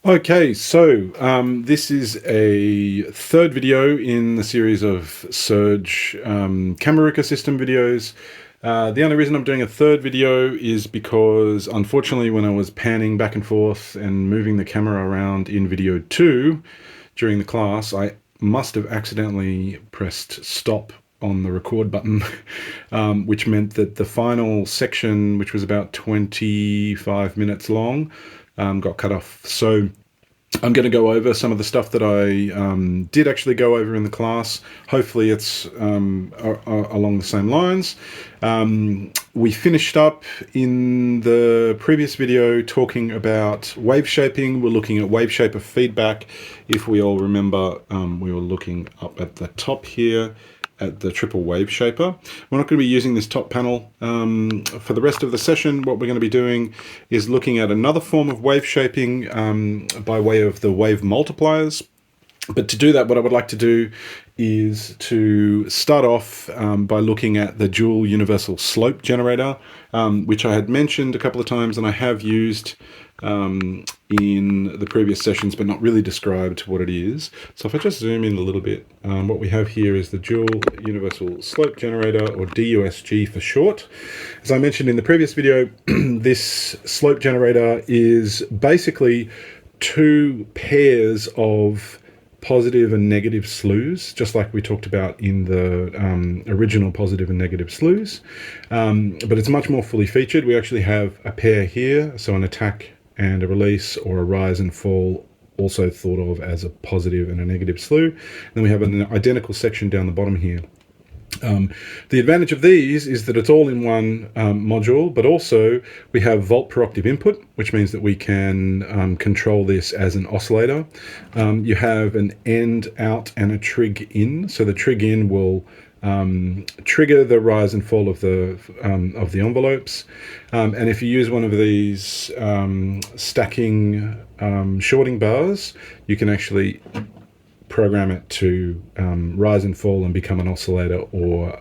Okay, so this is a third video in the series of Serge Kameruka system videos. The only reason I'm doing a third video is because, unfortunately, when I was panning back and forth and moving the camera around in video 2 during the class, I must have accidentally pressed stop on the record button, which meant that the final section, which was about 25 minutes long, got cut off. So I'm going to go over some of the stuff that I did actually go over in the class. Hopefully it's along the same lines. We finished up in the previous video talking about wave shaping. We're looking at wave shaper feedback. If we all remember, we were looking up at the top here at the triple wave shaper. We're not going to be using this top panel for the rest of the session. What we're going to be doing is looking at another form of wave shaping by way of the Wavemultipliers. But to do that, what I would like to do is to start off by looking at the dual universal slope generator, which I had mentioned a couple of times and I have used in the previous sessions, but not really described what it is. So if I just zoom in a little bit, what we have here is the dual universal slope generator, or DUSG for short. As I mentioned in the previous video, this slope generator is basically two pairs of positive and negative slews, just like we talked about in the original positive and negative slews, but it's much more fully featured. We actually have a pair here, so an attack and a release, or a rise and fall, also thought of as a positive and a negative slew. And then we have an identical section down the bottom here. The advantage of these is that it's all in one module, but also we have volt per octave input, which means that we can control this as an oscillator. You have an end out and a trig in, so the trig in will trigger the rise and fall of the envelopes, and if you use one of these stacking shorting bars, you can actually program it to rise and fall and become an oscillator or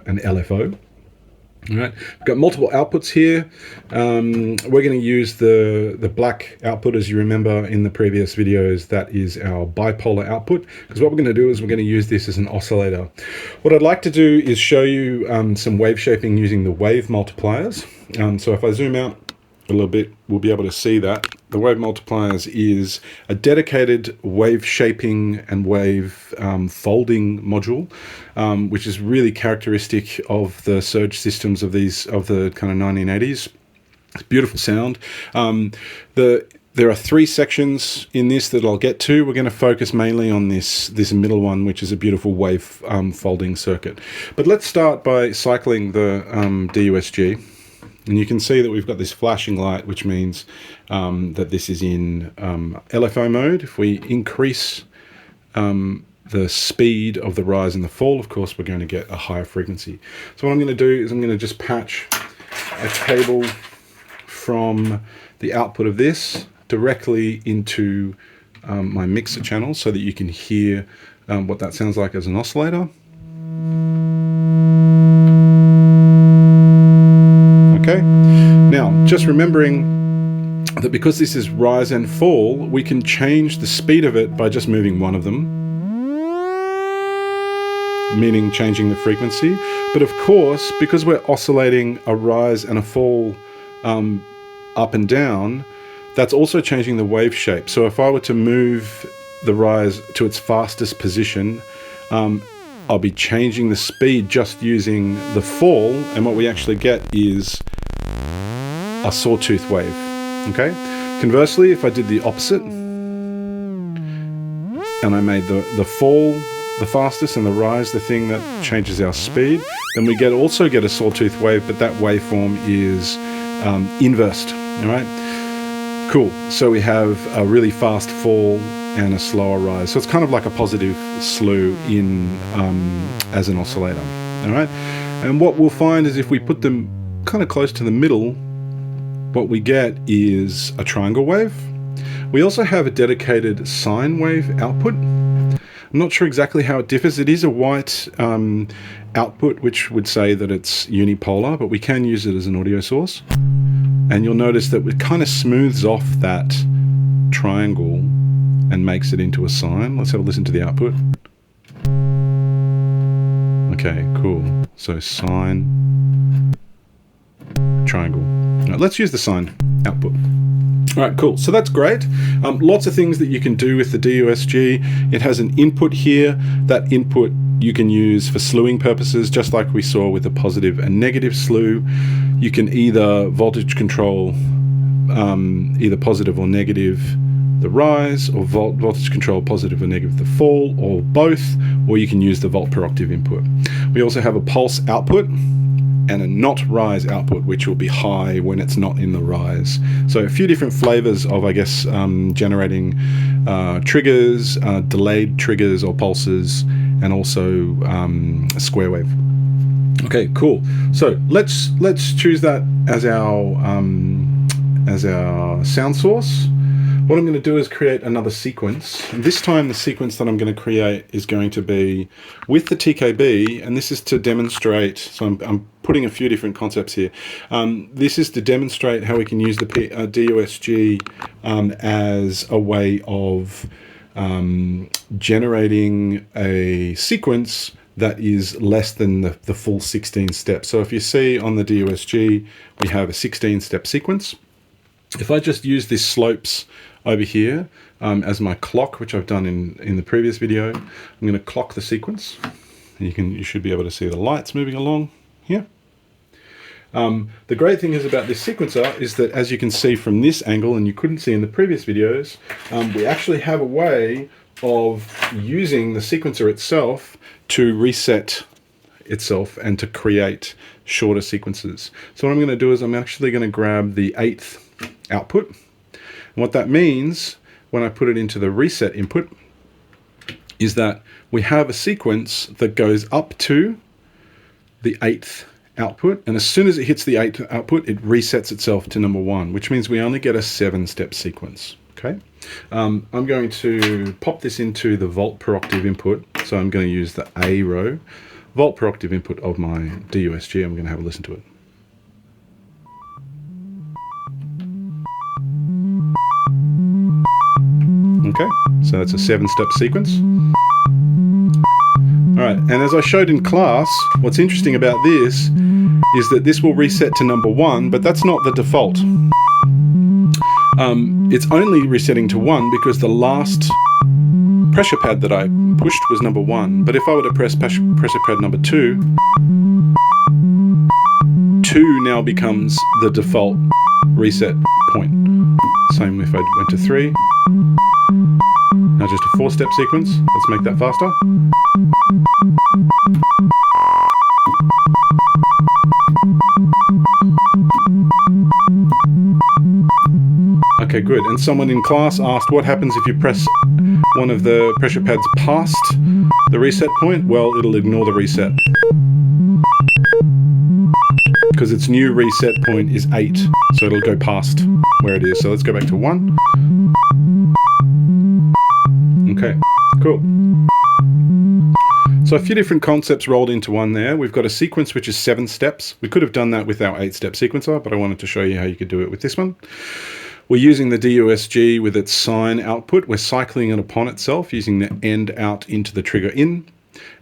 an LFO. All right, we've got multiple outputs here. We're going to use the black output, as you remember in the previous videos. That is our bipolar output, because what we're going to do is we're going to use this as an oscillator. What I'd like to do is show you some wave shaping using the Wavemultipliers. So if I zoom out a little bit, we'll be able to see that the Wavemultipliers is a dedicated wave shaping and wave folding module, which is really characteristic of the Serge systems of the kind of 1980s. It's beautiful sound. There are three sections in this that I'll get to. We're going to focus mainly on this middle one, which is a beautiful wave folding circuit. But let's start by cycling the DUSG. And you can see that we've got this flashing light, which means that this is in LFO mode. If we increase the speed of the rise and the fall, of course, we're going to get a higher frequency. So what I'm going to do is I'm going to just patch a cable from the output of this directly into my mixer channel so that you can hear what that sounds like as an oscillator. Okay, now just remembering that because this is rise and fall, we can change the speed of it by just moving one of them, meaning changing the frequency. But of course, because we're oscillating a rise and a fall up and down, that's also changing the wave shape. So if I were to move the rise to its fastest position, I'll be changing the speed just using the fall, and what we actually get is a sawtooth wave. Okay. Conversely, if I did the opposite and I made the fall the fastest and the rise the thing that changes our speed, then we also get a sawtooth wave, but that waveform is inversed. All right. Cool. So we have a really fast fall and a slower rise. So it's kind of like a positive slew in as an oscillator. All right. And what we'll find is if we put them kind of close to the middle, what we get is a triangle wave. We also have a dedicated sine wave output. I'm not sure exactly how it differs. It is a white output, which would say that it's unipolar, but we can use it as an audio source. And you'll notice that it kind of smooths off that triangle and makes it into a sine. Let's have a listen to the output. Okay, cool. So sine, triangle. Now, let's use the sine output. All right, cool. So that's great. Lots of things that you can do with the DUSG. It has an input here. That input you can use for slewing purposes, just like we saw with the positive and negative slew. You can either voltage control either positive or negative the rise, or voltage control positive or negative the fall, or both, or you can use the volt per octave input. We also have a pulse output and a not rise output, which will be high when it's not in the rise. So a few different flavors of, I guess, generating triggers, delayed triggers or pulses, and also a square wave. Okay, cool. So let's choose that as our sound source. What I'm going to do is create another sequence, and this time the sequence that I'm going to create is going to be with the TKB, and this is to demonstrate, so I'm putting a few different concepts here. This is to demonstrate how we can use the DUSG as a way of generating a sequence that is less than the full 16 steps. So if you see on the DUSG, we have a 16-step sequence. If I just use this slopes over here as my clock, which I've done in the previous video, I'm going to clock the sequence. And you should be able to see the lights moving along here. The great thing is about this sequencer is that, as you can see from this angle, and you couldn't see in the previous videos, we actually have a way of using the sequencer itself to reset itself and to create shorter sequences. So what I'm going to do is I'm actually going to grab the 8th output. And what that means when I put it into the reset input is that we have a sequence that goes up to the 8th output, and as soon as it hits the 8th output, it resets itself to number 1, which means we only get a 7-step sequence. Okay, I'm going to pop this into the volt per octave input, so I'm going to use the A row volt per octave input of my DUSG. I'm going to have a listen to it. Okay, so that's a 7-step sequence. All right, and as I showed in class, what's interesting about this is that this will reset to number 1, but that's not the default. It's only resetting to 1 because the last pressure pad that I pushed was number 1. But if I were to press pressure pad number 2, 2 now becomes the default reset point. Same if I went to 3. Now just a 4-step sequence. Let's make that faster. Okay, good. And someone in class asked, what happens if you press one of the pressure pads past the reset point? Well, it'll ignore the reset, because its new reset point is 8, so it'll go past where it is. So let's go back to 1. Okay, cool. So a few different concepts rolled into one there. We've got a sequence which is 7 steps. We could have done that with our 8-step sequencer, but I wanted to show you how you could do it with this one. We're using the DUSG with its sine output. We're cycling it upon itself using the end out into the trigger in,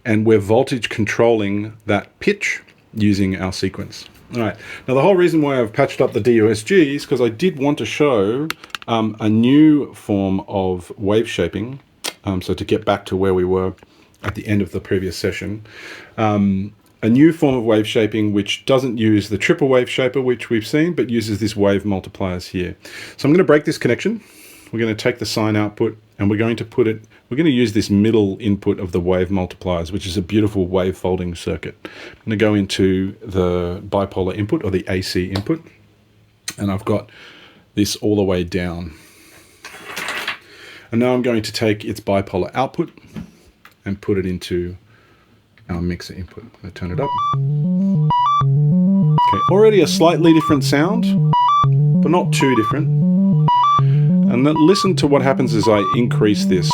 and we're voltage controlling that pitch using our sequence. All right, now the whole reason why I've patched up the DUSG is because I did want to show a new form of wave shaping. So to get back to where we were at the end of the previous session, a new form of wave shaping which doesn't use the triple wave shaper which we've seen, but uses this wave multipliers here. So I'm going to break this connection. We're going to take the sine output and we're going to use this middle input of the wave multipliers, which is a beautiful wave folding circuit. I'm going to go into the bipolar input or the AC input, and I've got this all the way down. And now I'm going to take its bipolar output and put it into our mixer input. I'm going to turn it up. Okay, already a slightly different sound, but not too different. And then listen to what happens as I increase this.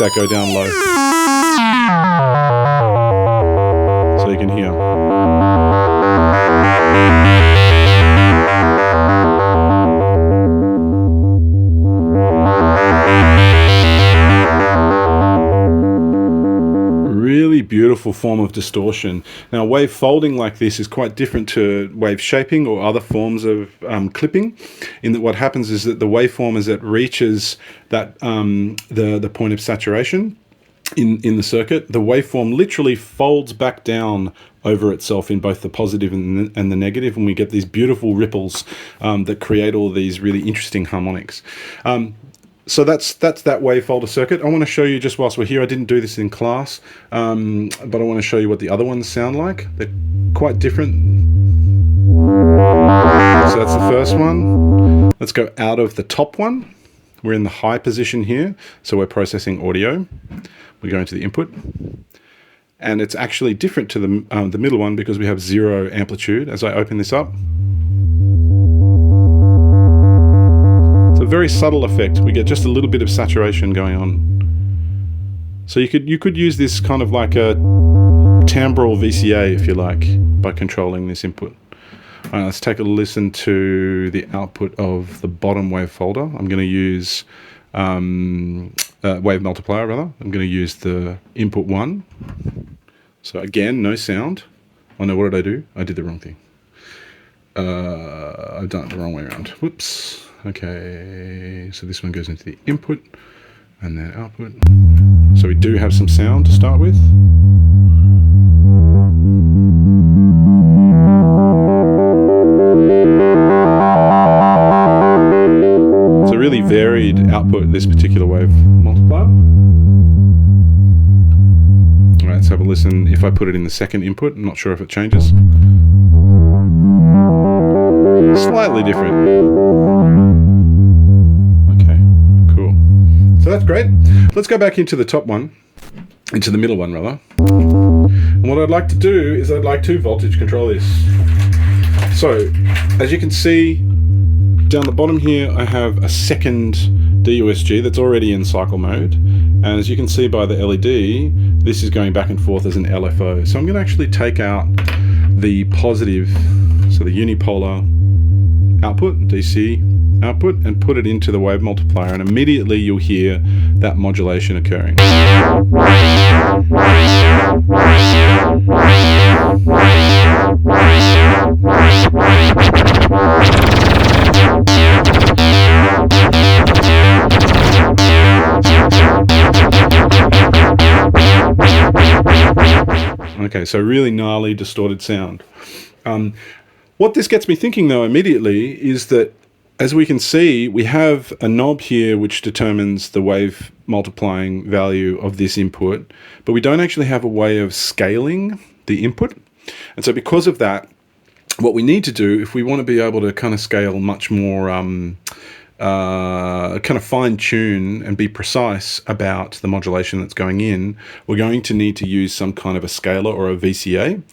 that go down low. So you can hear. Really beautiful form of distortion. Now, wave folding like this is quite different to wave shaping or other forms of clipping, in that what happens is that the waveform, as it reaches that the point of saturation in the circuit, the waveform literally folds back down over itself in both the positive and the negative, and we get these beautiful ripples that create all these really interesting harmonics. So that's that wave folder circuit. I want to show you, just whilst we're here, I didn't do this in class, but I want to show you what the other ones sound like. They're quite different. So that's the first one. Let's go out of the top one. We're in the high position here, so we're processing audio. We go into the input, and it's actually different to the middle one because we have 0 amplitude. As I open this up, it's a very subtle effect. We get just a little bit of saturation going on. So you could use this kind of like a timbral VCA, if you like, by controlling this input. All right, let's take a listen to the output of the bottom wave folder. I'm going to use Wavemultiplier, rather. I'm going to use the input 1. So again, no sound. Oh no, what did I do? I did the wrong thing. I've done it the wrong way around. Whoops. Okay, so this one goes into the input and then output. So we do have some sound to start with. It's a really varied output, this particular wave multiplier. All right, let's have a listen. If I put it in the second input, I'm not sure if it changes. Slightly different. Okay, cool. So that's great. Let's go back into the top one, into the middle one rather. And what I'd like to do is I'd like to voltage control this. So, as you can see, down the bottom here, I have a second DUSG that's already in cycle mode. And as you can see by the LED, this is going back and forth as an LFO. So I'm going to actually take out the positive, so the unipolar output, DC output, and put it into the wave multiplier, and immediately you'll hear that modulation occurring. Okay, so really gnarly, distorted sound. What this gets me thinking, though, immediately is that, as we can see, we have a knob here which determines the wave multiplying value of this input, but we don't actually have a way of scaling the input. And so because of that, what we need to do, if we want to be able to kind of scale much more, kind of fine tune and be precise about the modulation that's going in, we're going to need to use some kind of a scaler or a VCA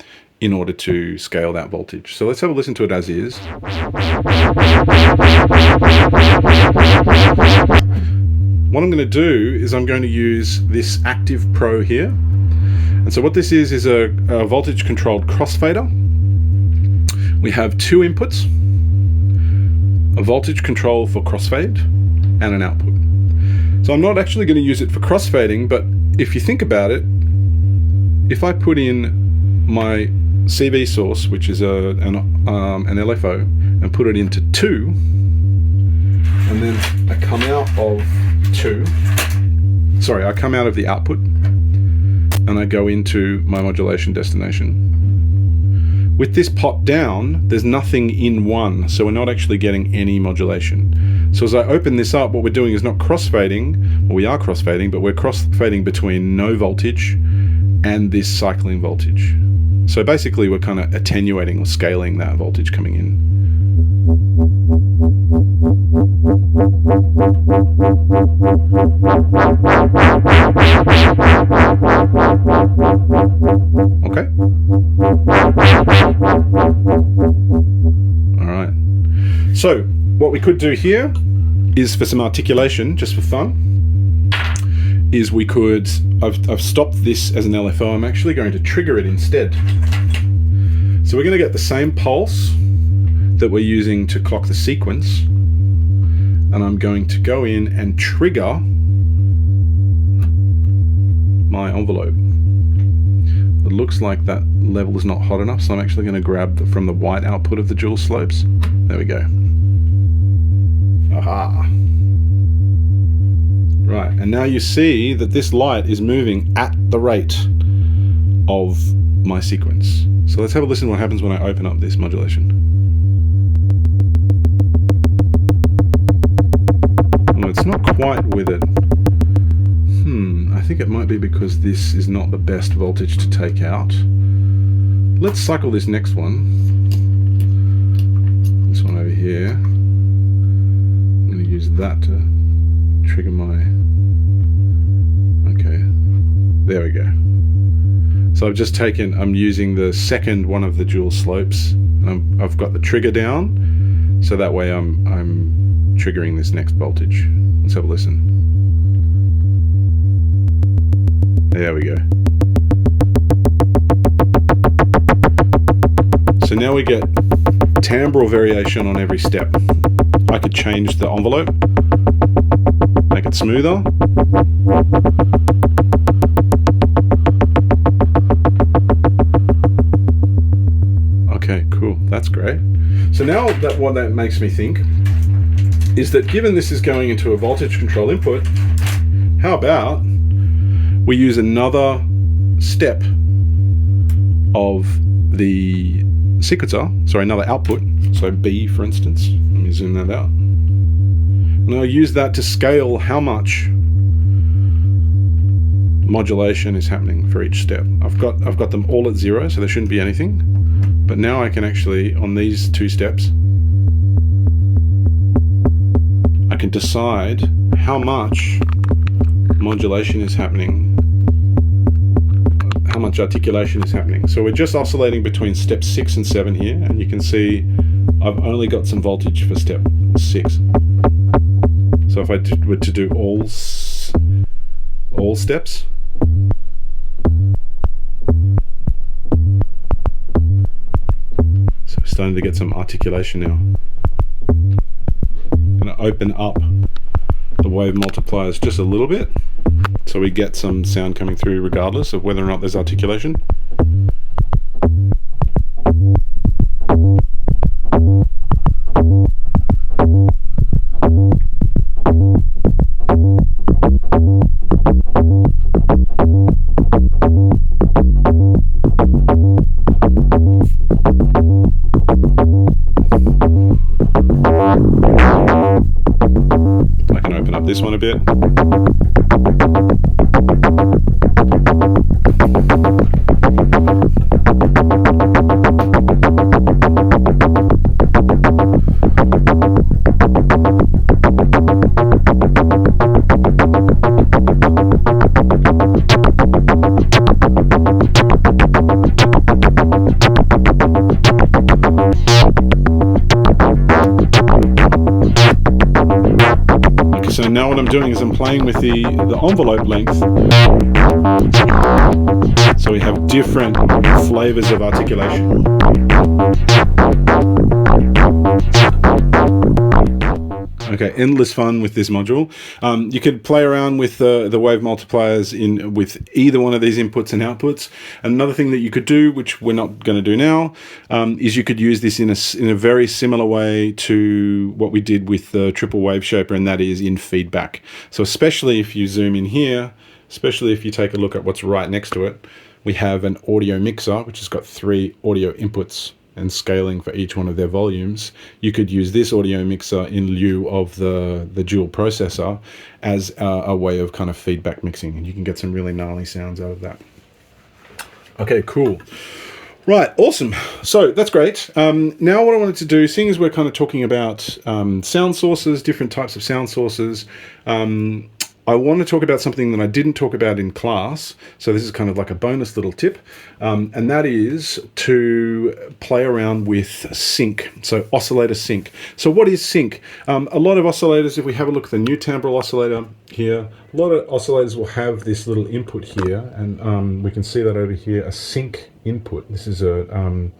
in order to scale that voltage. So let's have a listen to it as is. What I'm going to do is I'm going to use this Active Pro here. And so what this is a voltage controlled crossfader. We have 2 inputs, a voltage control for crossfade and an output. So I'm not actually going to use it for crossfading, but if you think about it, if I put in my CV source, which is an LFO, and put it into 2, and then I come out of 2, sorry, I come out of the output, and I go into my modulation destination. With this pot down, there's nothing in 1, so we're not actually getting any modulation. So as I open this up, what we're doing is not crossfading, well, we are crossfading, but we're crossfading between no voltage and this cycling voltage. So basically we're kind of attenuating or scaling that voltage coming in. Okay. All right. So what we could do here is, for some articulation, just for fun, is we could, I've stopped this as an LFO, I'm actually going to trigger it instead. So we're going to get the same pulse that we're using to clock the sequence, and I'm going to go in and trigger my envelope. It looks like that level is not hot enough, so I'm actually going to grab from the white output of the dual slopes. There we go. Aha. Right, and now you see that this light is moving at the rate of my sequence. So let's have a listen to what happens when I open up this modulation. Well, it's not quite with it. I think it might be because this is not the best voltage to take out. Let's cycle this next one. This one over here. I'm going to use that to trigger my... Okay, there we go. So I've just taken, I'm using the second one of the dual slopes, and I've got the trigger down, so that way I'm triggering this next voltage. Let's have a listen. There we go. So now we get timbral variation on every step. I could change the envelope, make it smoother. Okay, cool, that's great. So now what that makes me think is that given this is going into a voltage control input, how about we use another step of the sequencer, sorry, another output, so B for instance. Let me zoom that out. And I'll use that to scale how much modulation is happening for each step. I've got them all at 0, so there shouldn't be anything. But now I can actually, on these 2 steps, I can decide how much modulation is happening, how much articulation is happening. So we're just oscillating between step 6 and 7 here, and you can see I've only got some voltage for step 6. So if I were to do all steps, so we're starting to get some articulation now. I'm going to open up the wave multipliers just a little bit, so we get some sound coming through regardless of whether or not there's articulation. I can open up this one a bit. So now what I'm doing is I'm playing with the envelope length, so we have different flavors of articulation. Okay, endless fun with this module. You could play around with the wave multipliers with either one of these inputs and outputs. Another thing that you could do, which we're not going to do now, is you could use this in a very similar way to what we did with the triple wave shaper, and that is in feedback. So especially if you zoom in here, especially if you take a look at what's right next to it, we have an audio mixer, which has got 3 audio inputs and scaling for each one of their volumes. You could use this audio mixer in lieu of the dual processor as a way of kind of feedback mixing, and you can get some really gnarly sounds out of that. Okay, cool. Right, awesome. So that's great. Now what I wanted to do, seeing as we're kind of talking about sound sources, different types of sound sources, I want to talk about something that I didn't talk about in class. So this is kind of like a bonus little tip, and that is to play around with sync, so oscillator sync. So what is sync? A lot of oscillators, if we have a look at the new timbral oscillator here, A lot of oscillators will have this little input here, and we can see that over here, a sync input. This is an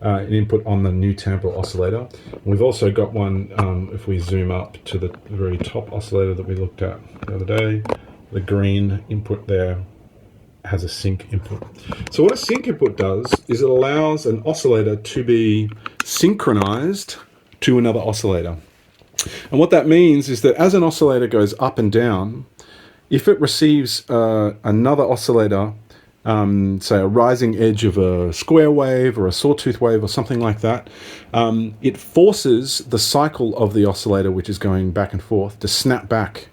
input on the new Tampa oscillator. We've also got one, if we zoom up to the very top oscillator that we looked at the other day, the green input there has a sync input. So what a sync input does is it allows an oscillator to be synchronized to another oscillator. And what that means is that as an oscillator goes up and down, if it receives another oscillator, say a rising edge of a square wave or a sawtooth wave or something like that, it forces the cycle of the oscillator, which is going back and forth, to snap back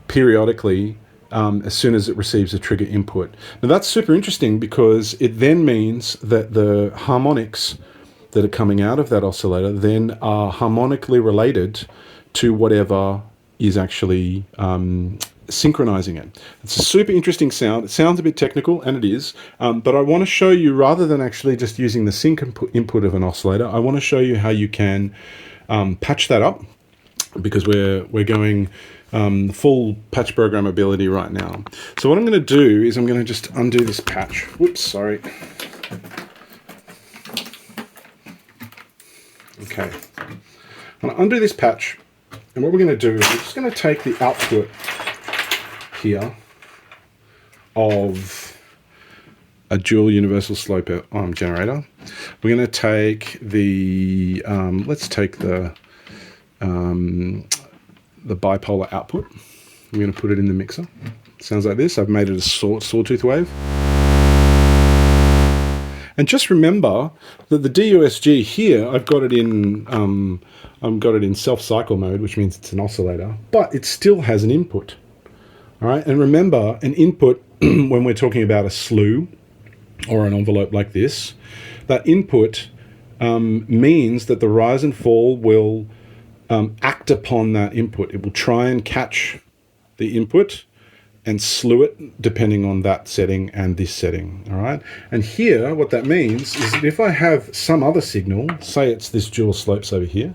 periodically as soon as it receives a trigger input. Now that's super interesting because it then means that the harmonics that are coming out of that oscillator then are harmonically related to whatever is actually synchronizing it. It's a super interesting sound. It sounds a bit technical, and it is, but I want to show you, rather than actually just using the sync input of an oscillator, I want to show you how you can patch that up, because we're going full patch programmability right now. So what I'm going to do is I'm going to just undo this patch. Whoops, sorry. Okay, I'm going to undo this patch, and what we're going to do is we're just going to take the output here of a dual universal slope generator. We're going to take the let's take the bipolar output. I'm going to put it in the mixer. Sounds like this. I've made it a sawtooth wave. And just remember that the DUSG here, I've got it in self-cycle mode, which means it's an oscillator, but it still has an input. All right, and remember, an input, when we're talking about a slew or an envelope like this, that input means that the rise and fall will act upon that input. It will try and catch the input and slew it depending on that setting and this setting, all right? And here, what that means is that if I have some other signal, say it's this dual slopes over here,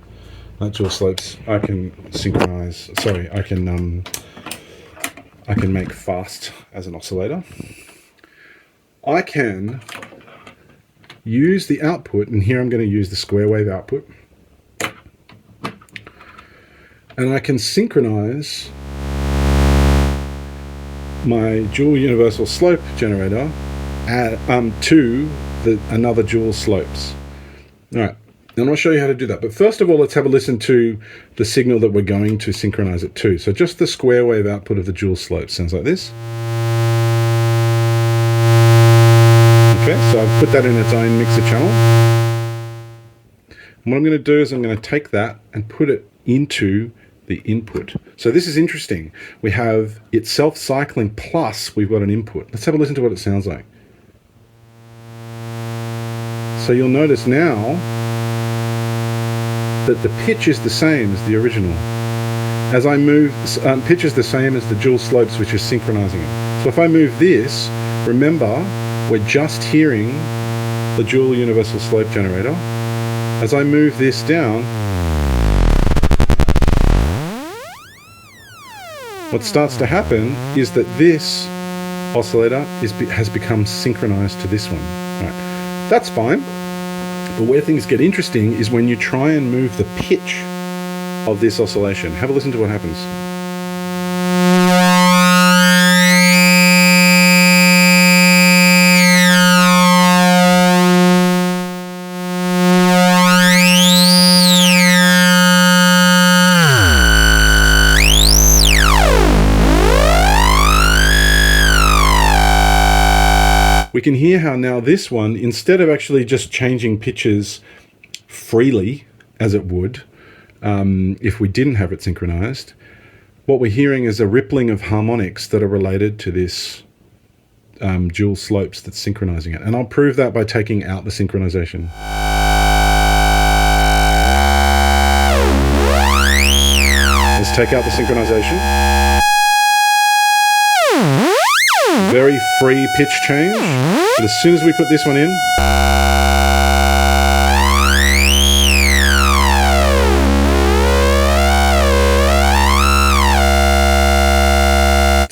that dual slopes, I can synchronize, sorry, I can make fast as an oscillator. I can use the output, and here I'm going to use the square wave output, and I can synchronize my dual universal slope generator to another dual slopes. All right, and I'll show you how to do that. But first of all, let's have a listen to the signal that we're going to synchronize it to. So just the square wave output of the dual slopes sounds like this. Okay, so I've put that in its own mixer channel. And what I'm going to do is I'm going to take that and put it into the input. So this is interesting. We have it self-cycling plus we've got an input. Let's have a listen to what it sounds like. So you'll notice now that the pitch is the same as the original. As I move, pitch is the same as the dual slopes, which is synchronizing it. So if I move this, remember, we're just hearing the dual universal slope generator. As I move this down, what starts to happen is that this oscillator has become synchronized to this one. All right. That's fine, but where things get interesting is when you try and move the pitch of this oscillation. Have a listen to what happens. We can hear how now this one, instead of actually just changing pitches freely, as it would if we didn't have it synchronized, what we're hearing is a rippling of harmonics that are related to this dual slopes that's synchronizing it. And I'll prove that by taking out the synchronization. Let's take out the synchronization. Very free pitch change, but as soon as we put this one in,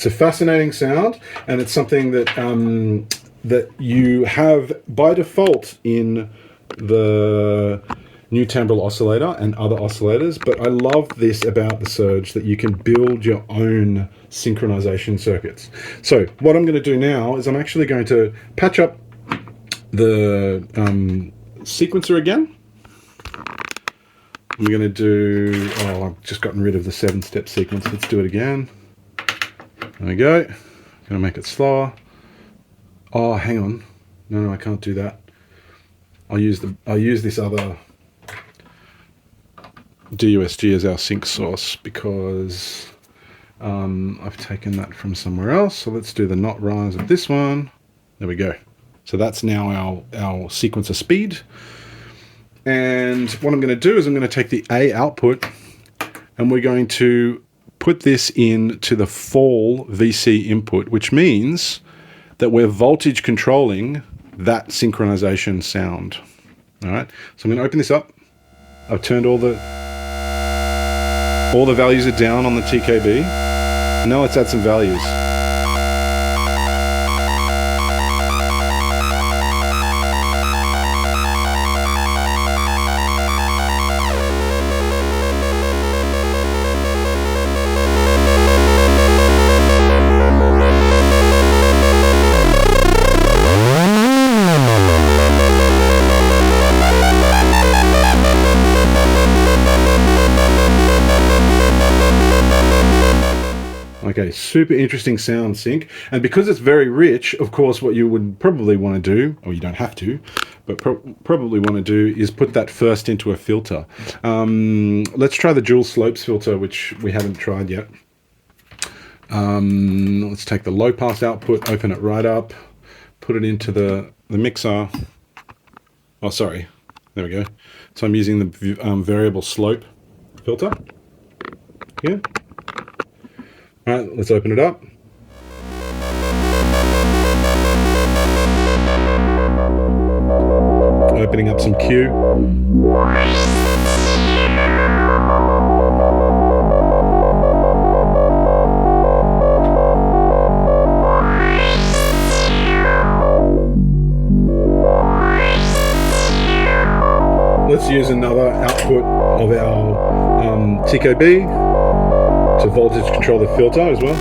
It's a fascinating sound, and it's something that that you have by default in the new timbral oscillator and other oscillators. But I love this about the Serge, that you can build your own synchronization circuits. So what I'm going to do now is I'm actually going to patch up the sequencer again. I'm going to do, oh, I've just gotten rid of the 7-step sequence. Let's do it again. There we go. I'm going to make it slower. Oh, hang on. No, I can't do that. I'll use this other DUSG as our sync source, because I've taken that from somewhere else. So let's do the not rise of this one. There we go. So that's now our sequencer speed. And what I'm going to do is I'm going to take the A output, and we're going to put this into the fall VC input, which means that we're voltage controlling that synchronization sound. All right, so I'm going to open this up. I've turned all the values are down on the TKB. Now let's add some values. Okay, super interesting sound sync. And because it's very rich, of course, what you would probably want to do, or you don't have to, but probably want to do is put that first into a filter. Let's try the dual slopes filter, which we haven't tried yet. Let's take the low pass output, open it right up, put it into the mixer. Oh, sorry. There we go. So I'm using the variable slope filter here. All right, let's open it up. Opening up some Q. Let's use another output of our TKB to voltage control the filter as well.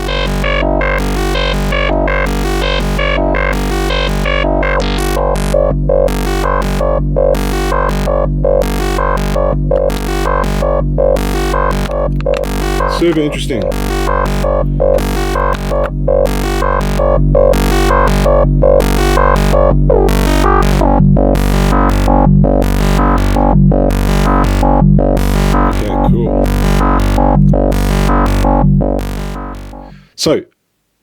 Super interesting. Okay, cool. So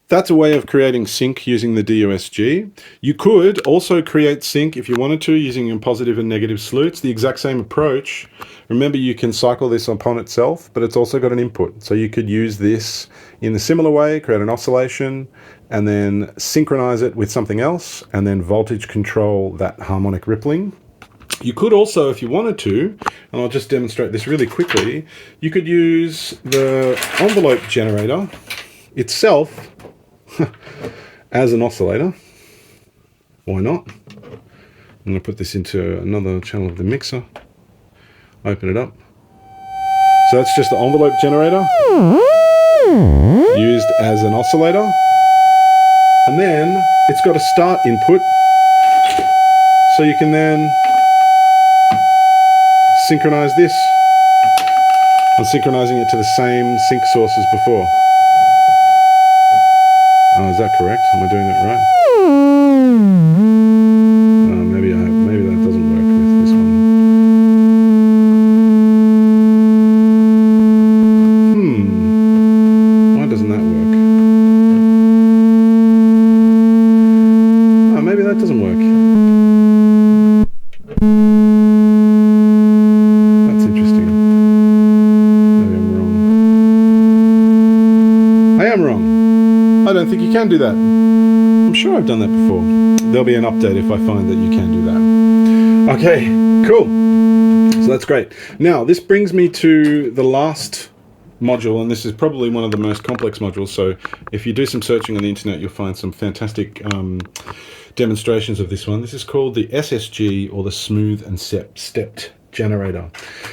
that's a way of creating sync using the DUSG. You could also create sync if you wanted to using your positive and negative slew. It's the exact same approach. Remember, you can cycle this upon itself, but it's also got an input. So you could use this in a similar way, create an oscillation, and then synchronize it with something else, and then voltage control that harmonic rippling. You could also, if you wanted to, and I'll just demonstrate this really quickly, you could use the envelope generator itself as an oscillator. Why not? I'm going to put this into another channel of the mixer. Open it up. So that's just the envelope generator used as an oscillator. And then it's got a start input. So you can then synchronize this. I'm synchronizing it to the same sync source as before. Oh, is that correct? Am I doing that right? Maybe that doesn't work with this one. Why doesn't that work? Oh, maybe that doesn't work. That's interesting. Maybe I'm wrong. I am wrong. I don't think you can do that. I'm sure I've done that before. There'll be an update if I find that you can do that. Okay, cool. So that's great. Now, this brings me to the last module, and this is probably one of the most complex modules, so if you do some searching on the internet, you'll find some fantastic demonstrations of this one. This is called the SSG, or the Smooth and Stepped Generator.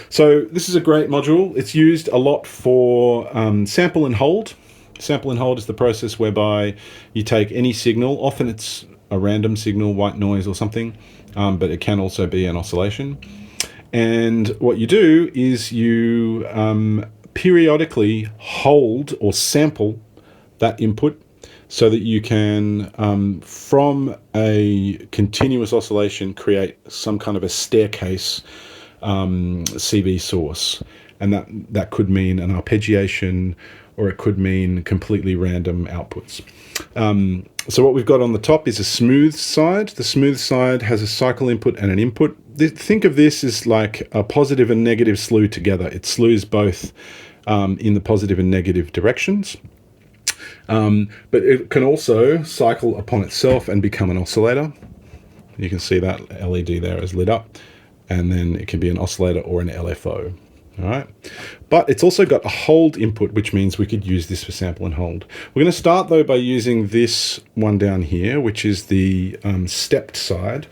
So this is a great module. It's used a lot for sample and hold. Sample and hold is the process whereby you take any signal, often it's a random signal, white noise or something, but it can also be an oscillation. And what you do is you periodically hold or sample that input so that you can, from a continuous oscillation, create some kind of a staircase CV source. And that could mean an arpeggiation, or it could mean completely random outputs. So what we've got on the top is a smooth side. The smooth side has a cycle input and an input. Think of this as like a positive and negative slew together. It slews both in the positive and negative directions. But it can also cycle upon itself and become an oscillator. You can see that LED there is lit up, and then it can be an oscillator or an LFO. All right, but it's also got a hold input, which means we could use this for sample and hold. We're going to start though by using this one down here, which is the stepped side,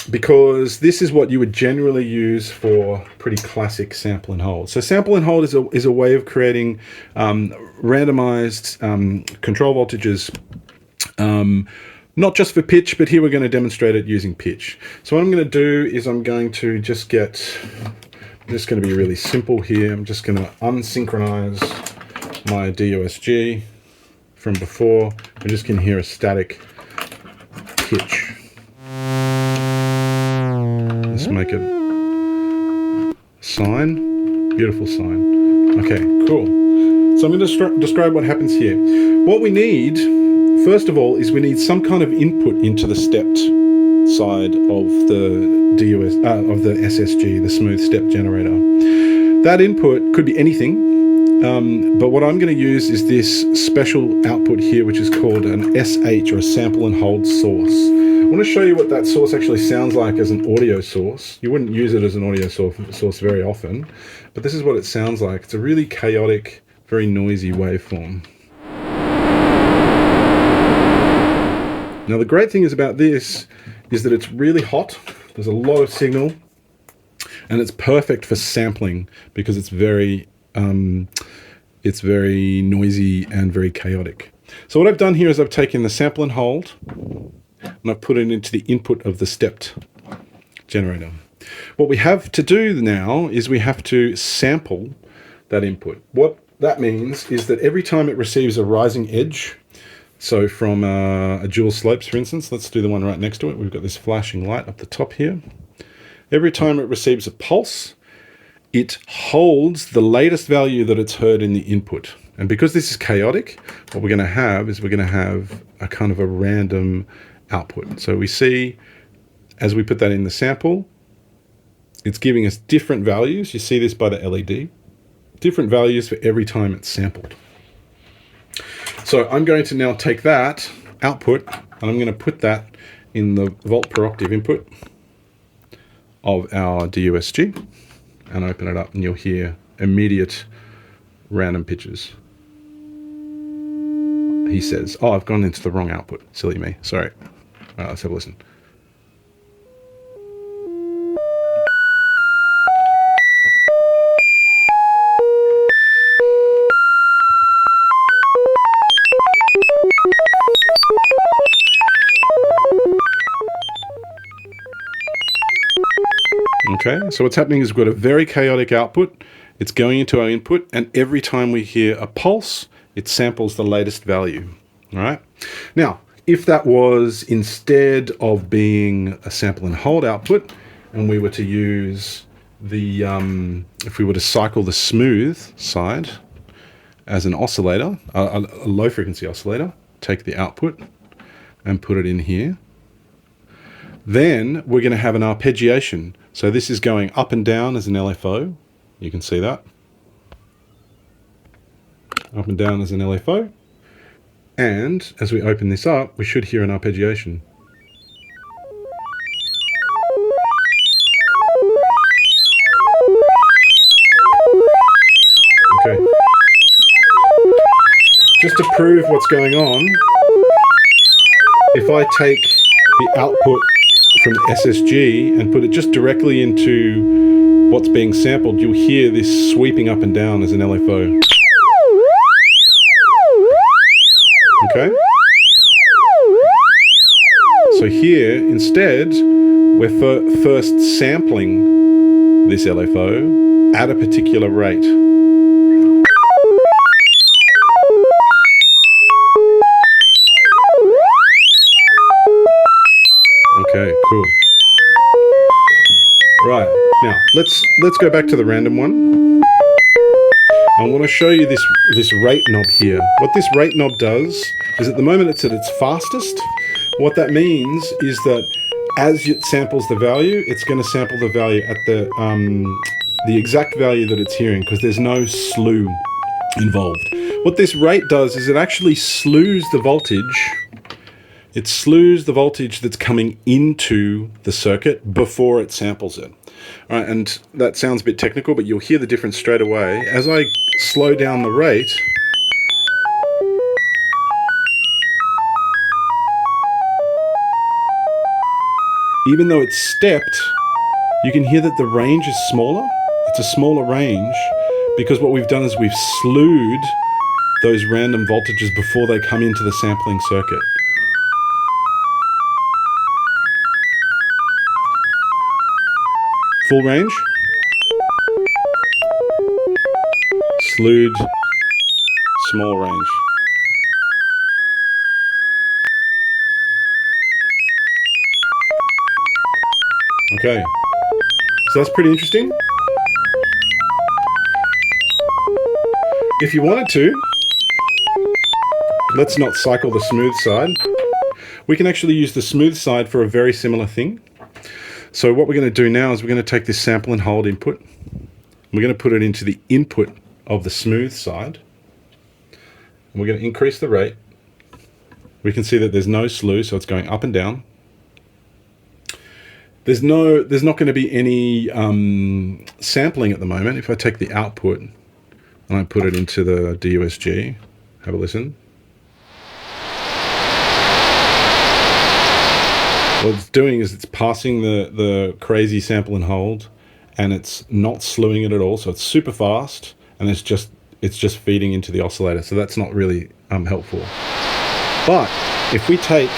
because this is what you would generally use for pretty classic sample and hold. So sample and hold is a way of creating randomized control voltages, not just for pitch, but here we're going to demonstrate it using pitch. So what I'm going to do is I'm going to just just going to be really simple here. I'm just going to unsynchronize my DOSG from before. We're just going to hear a static pitch. Let's make it sine. Beautiful sine. Okay, cool. So I'm going to describe what happens here. What we need, first of all, is we need some kind of input into the stepped side of the of the SSG, the smooth step generator. That input could be anything, but what I'm going to use is this special output here, which is called an SH, or a sample and hold source. I want to show you what that source actually sounds like as an audio source. You wouldn't use it as an audio source very often, but this is what it sounds like. It's a really chaotic, very noisy waveform. Now the great thing is about this is that it's really hot. There's a lot of signal, and it's perfect for sampling because it's very noisy and very chaotic. So what I've done here is I've taken the sample and hold and I've put it into the input of the stepped generator. What we have to do now is we have to sample that input. What that means is that every time it receives a rising edge, so from a dual slopes, for instance, let's do the one right next to it. We've got this flashing light up the top here. Every time it receives a pulse, it holds the latest value that it's heard in the input. And because this is chaotic, what we're going to have is we're going to have a kind of a random output. So we see, as we put that in the sample, it's giving us different values. You see this by the LED. Different values for every time it's sampled. So I'm going to now take that output and I'm going to put that in the volt per octave input of our DUSG and open it up, and you'll hear immediate random pitches. He says, oh, I've gone into the wrong output. Silly me. Sorry. Let's have a listen. Okay, so what's happening is we've got a very chaotic output. It's going into our input, and every time we hear a pulse, it samples the latest value. All right. Now, if that was instead of being a sample and hold output, and we were to use the, if we were to cycle the smooth side as an oscillator, a low frequency oscillator, take the output and put it in here, then we're going to have an arpeggiation. So this is going up and down as an LFO. You can see that. Up and down as an LFO. And as we open this up, we should hear an arpeggiation. Okay. prove what's going on, if I take the output from SSG and put it just directly into what's being sampled, you'll hear this sweeping up and down as an LFO. Okay? So here, instead, we're first sampling this LFO at a particular rate. Okay, cool. Right, now let's go back to the random one. I want to show you this rate knob here. What this rate knob does is, at the moment it's at its fastest. What that means is that as it samples the value, it's going to sample the value at the exact value that it's hearing, because there's no slew involved. What this rate does is it actually slews the voltage. It slews the voltage that's coming into the circuit before it samples it. All right, and that sounds a bit technical, but you'll hear the difference straight away. As I slow down the rate, even though it's stepped, you can hear that the range is smaller. It's a smaller range because what we've done is we've slewed those random voltages before they come into the sampling circuit. Full range. Slewed, small range. Okay, so that's pretty interesting. If you wanted to, let's not cycle the smooth side. We can actually use the smooth side for a very similar thing. So what we're going to do now is we're going to take this sample and hold input. We're going to put it into the input of the smooth side. And we're going to increase the rate. We can see that there's no slew, so it's going up and down. There's not going to be any sampling at the moment. If I take the output and I put it into the DUSG, have a listen. What it's doing is it's passing the crazy sample and hold, and it's not slewing it at all. So it's super fast, and it's just feeding into the oscillator. So that's not really helpful. But if we take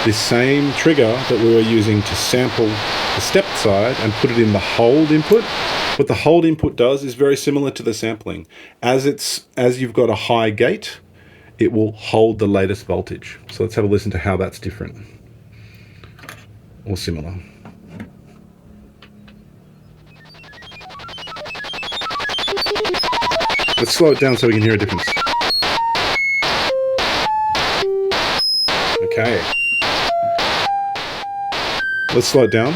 this same trigger that we were using to sample the stepped side and put it in the hold input, what the hold input does is very similar to the sampling. As you've got a high gate, it will hold the latest voltage. So let's have a listen to how that's different or similar. Let's slow it down so we can hear a difference. Okay. Let's slow it down.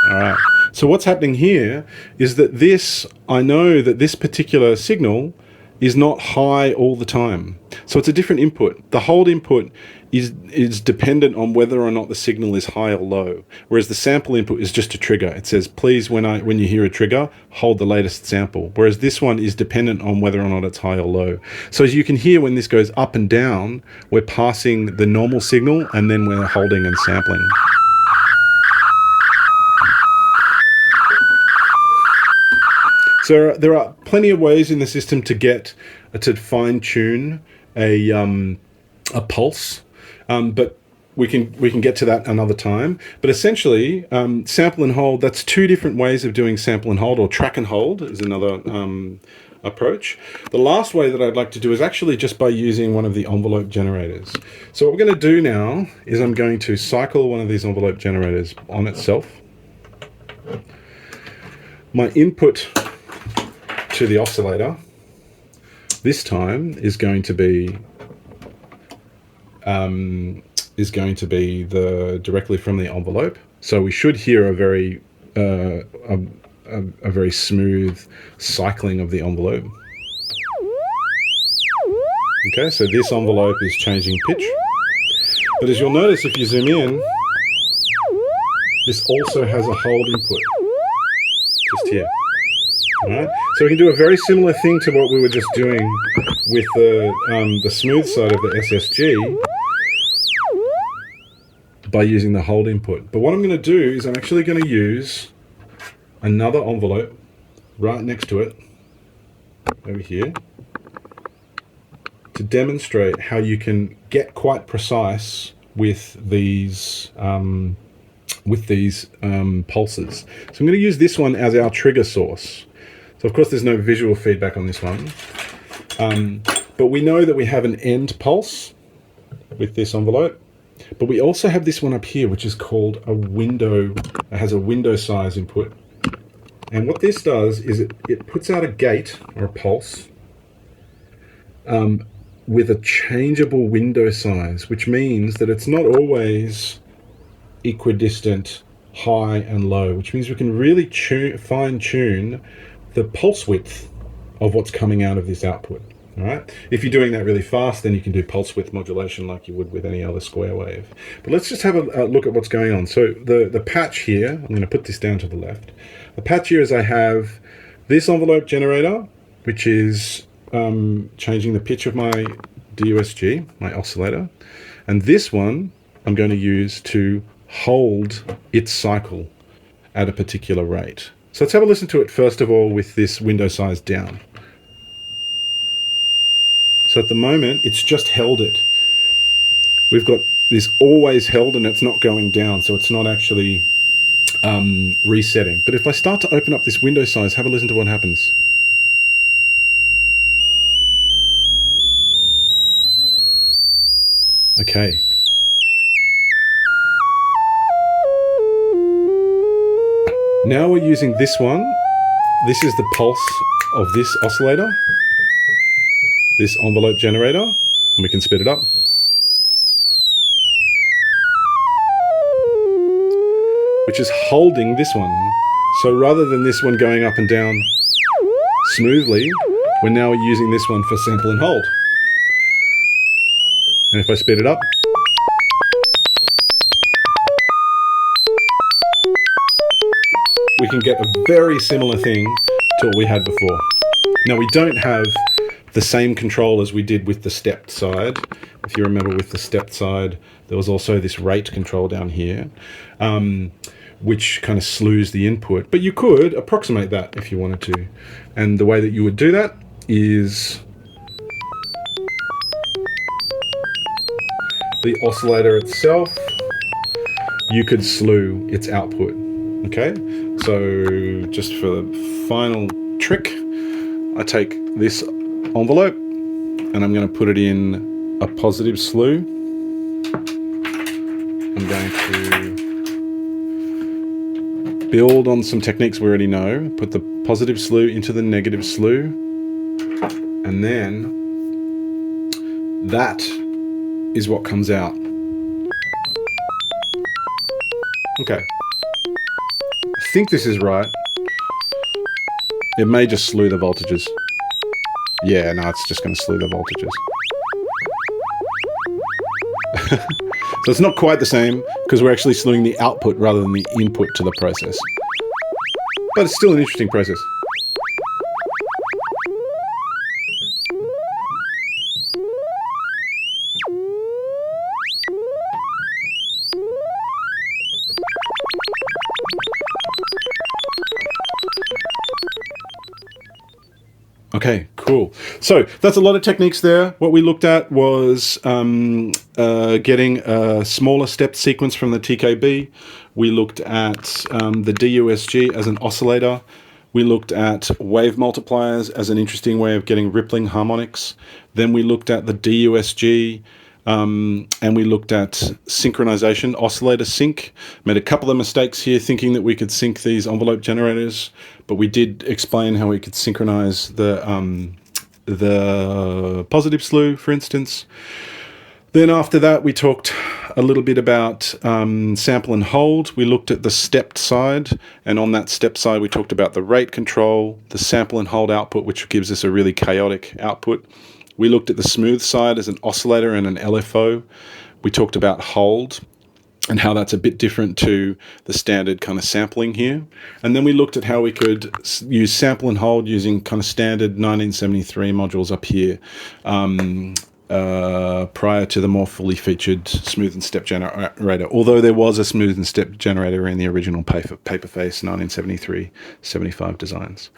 All right. So what's happening here is that I know that this particular signal is not high all the time. So it's a different input. The hold input is dependent on whether or not the signal is high or low, whereas the sample input is just a trigger. It says, please, when you hear a trigger, hold the latest sample, whereas this one is dependent on whether or not it's high or low. So as you can hear, when this goes up and down, we're passing the normal signal and then we're holding and sampling. So there are plenty of ways in the system to fine-tune a pulse, but we can get to that another time. But essentially, sample and hold, that's two different ways of doing sample and hold, or track and hold is another approach. The last way that I'd like to do is actually just by using one of the envelope generators. So what we're going to do now is I'm going to cycle one of these envelope generators on itself. My input to the oscillator this time is going to be directly from the envelope. So we should hear a very smooth cycling of the envelope. Okay, so this envelope is changing pitch. But as you'll notice if you zoom in, this also has a hold input just here. Right? So we can do a very similar thing to what we were just doing with the smooth side of the SSG by using the hold input. But what I'm going to do is I'm actually going to use another envelope right next to it, over here, to demonstrate how you can get quite precise with these pulses. So I'm going to use this one as our trigger source. So of course there's no visual feedback on this one, but we know that we have an end pulse with this envelope, but we also have this one up here which is called a window. It has a window size input, and what this does is it puts out a gate or a pulse with a changeable window size, which means that it's not always equidistant high and low, which means we can really fine-tune the pulse width of what's coming out of this output. All right. If you're doing that really fast, then you can do pulse width modulation like you would with any other square wave. But let's just have a look at what's going on. So the patch here, I'm going to put this down to the left. The patch here is I have this envelope generator, which is changing the pitch of my DUSG, my oscillator, and this one I'm going to use to hold its cycle at a particular rate. So let's have a listen to it first of all with this window size down. So at the moment it's just held it. We've got this always held and it's not going down, so it's not actually resetting. But if I start to open up this window size, have a listen to what happens. Okay. Now we're using this one. This is the pulse of this oscillator, this envelope generator, and we can speed it up. Which is holding this one. So rather than this one going up and down smoothly, we're now using this one for sample and hold. And if I speed it up, we can get a very similar thing to what we had before. Now we don't have the same control as we did with the stepped side. If you remember, with the stepped side, there was also this rate control down here, which kind of slews the input. But you could approximate that if you wanted to. And the way that you would do that is the oscillator itself, you could slew its output. Okay, so just for the final trick, I take this envelope and I'm going to put it in a positive slew. I'm going to build on some techniques we already know, put the positive slew into the negative slew, and then that is what comes out. Okay. I think this is right. It may just slew the voltages. Yeah, no, it's just going to slew the voltages. So it's not quite the same because we're actually slewing the output rather than the input to the process. But it's still an interesting process. Okay, cool. So that's a lot of techniques there. What we looked at was getting a smaller stepped sequence from the TKB. We looked at the DUSG as an oscillator. We looked at Wavemultipliers as an interesting way of getting rippling harmonics. Then we looked at the DUSG, and we looked at synchronization, oscillator sync. Made a couple of mistakes here thinking that we could sync these envelope generators, but we did explain how we could synchronize the positive slew, for instance. Then after that, we talked a little bit about sample and hold. We looked at the stepped side, and on that stepped side, we talked about the rate control, the sample and hold output, which gives us a really chaotic output. We looked at the smooth side as an oscillator and an LFO. We talked about hold. and how that's a bit different to the standard kind of sampling here. And then we looked at how we could use sample and hold using kind of standard 1973 modules up here, prior to the more fully featured smooth and step generator, although there was a smooth and step generator in the original Paperface 1973-75 designs.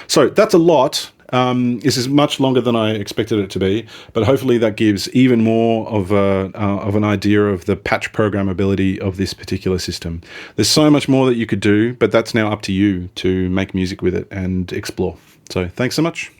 So that's a lot. This is much longer than I expected it to be, but hopefully that gives even more of an idea of the patch programmability of this particular system. There's so much more that you could do, but that's now up to you to make music with it and explore. So thanks so much.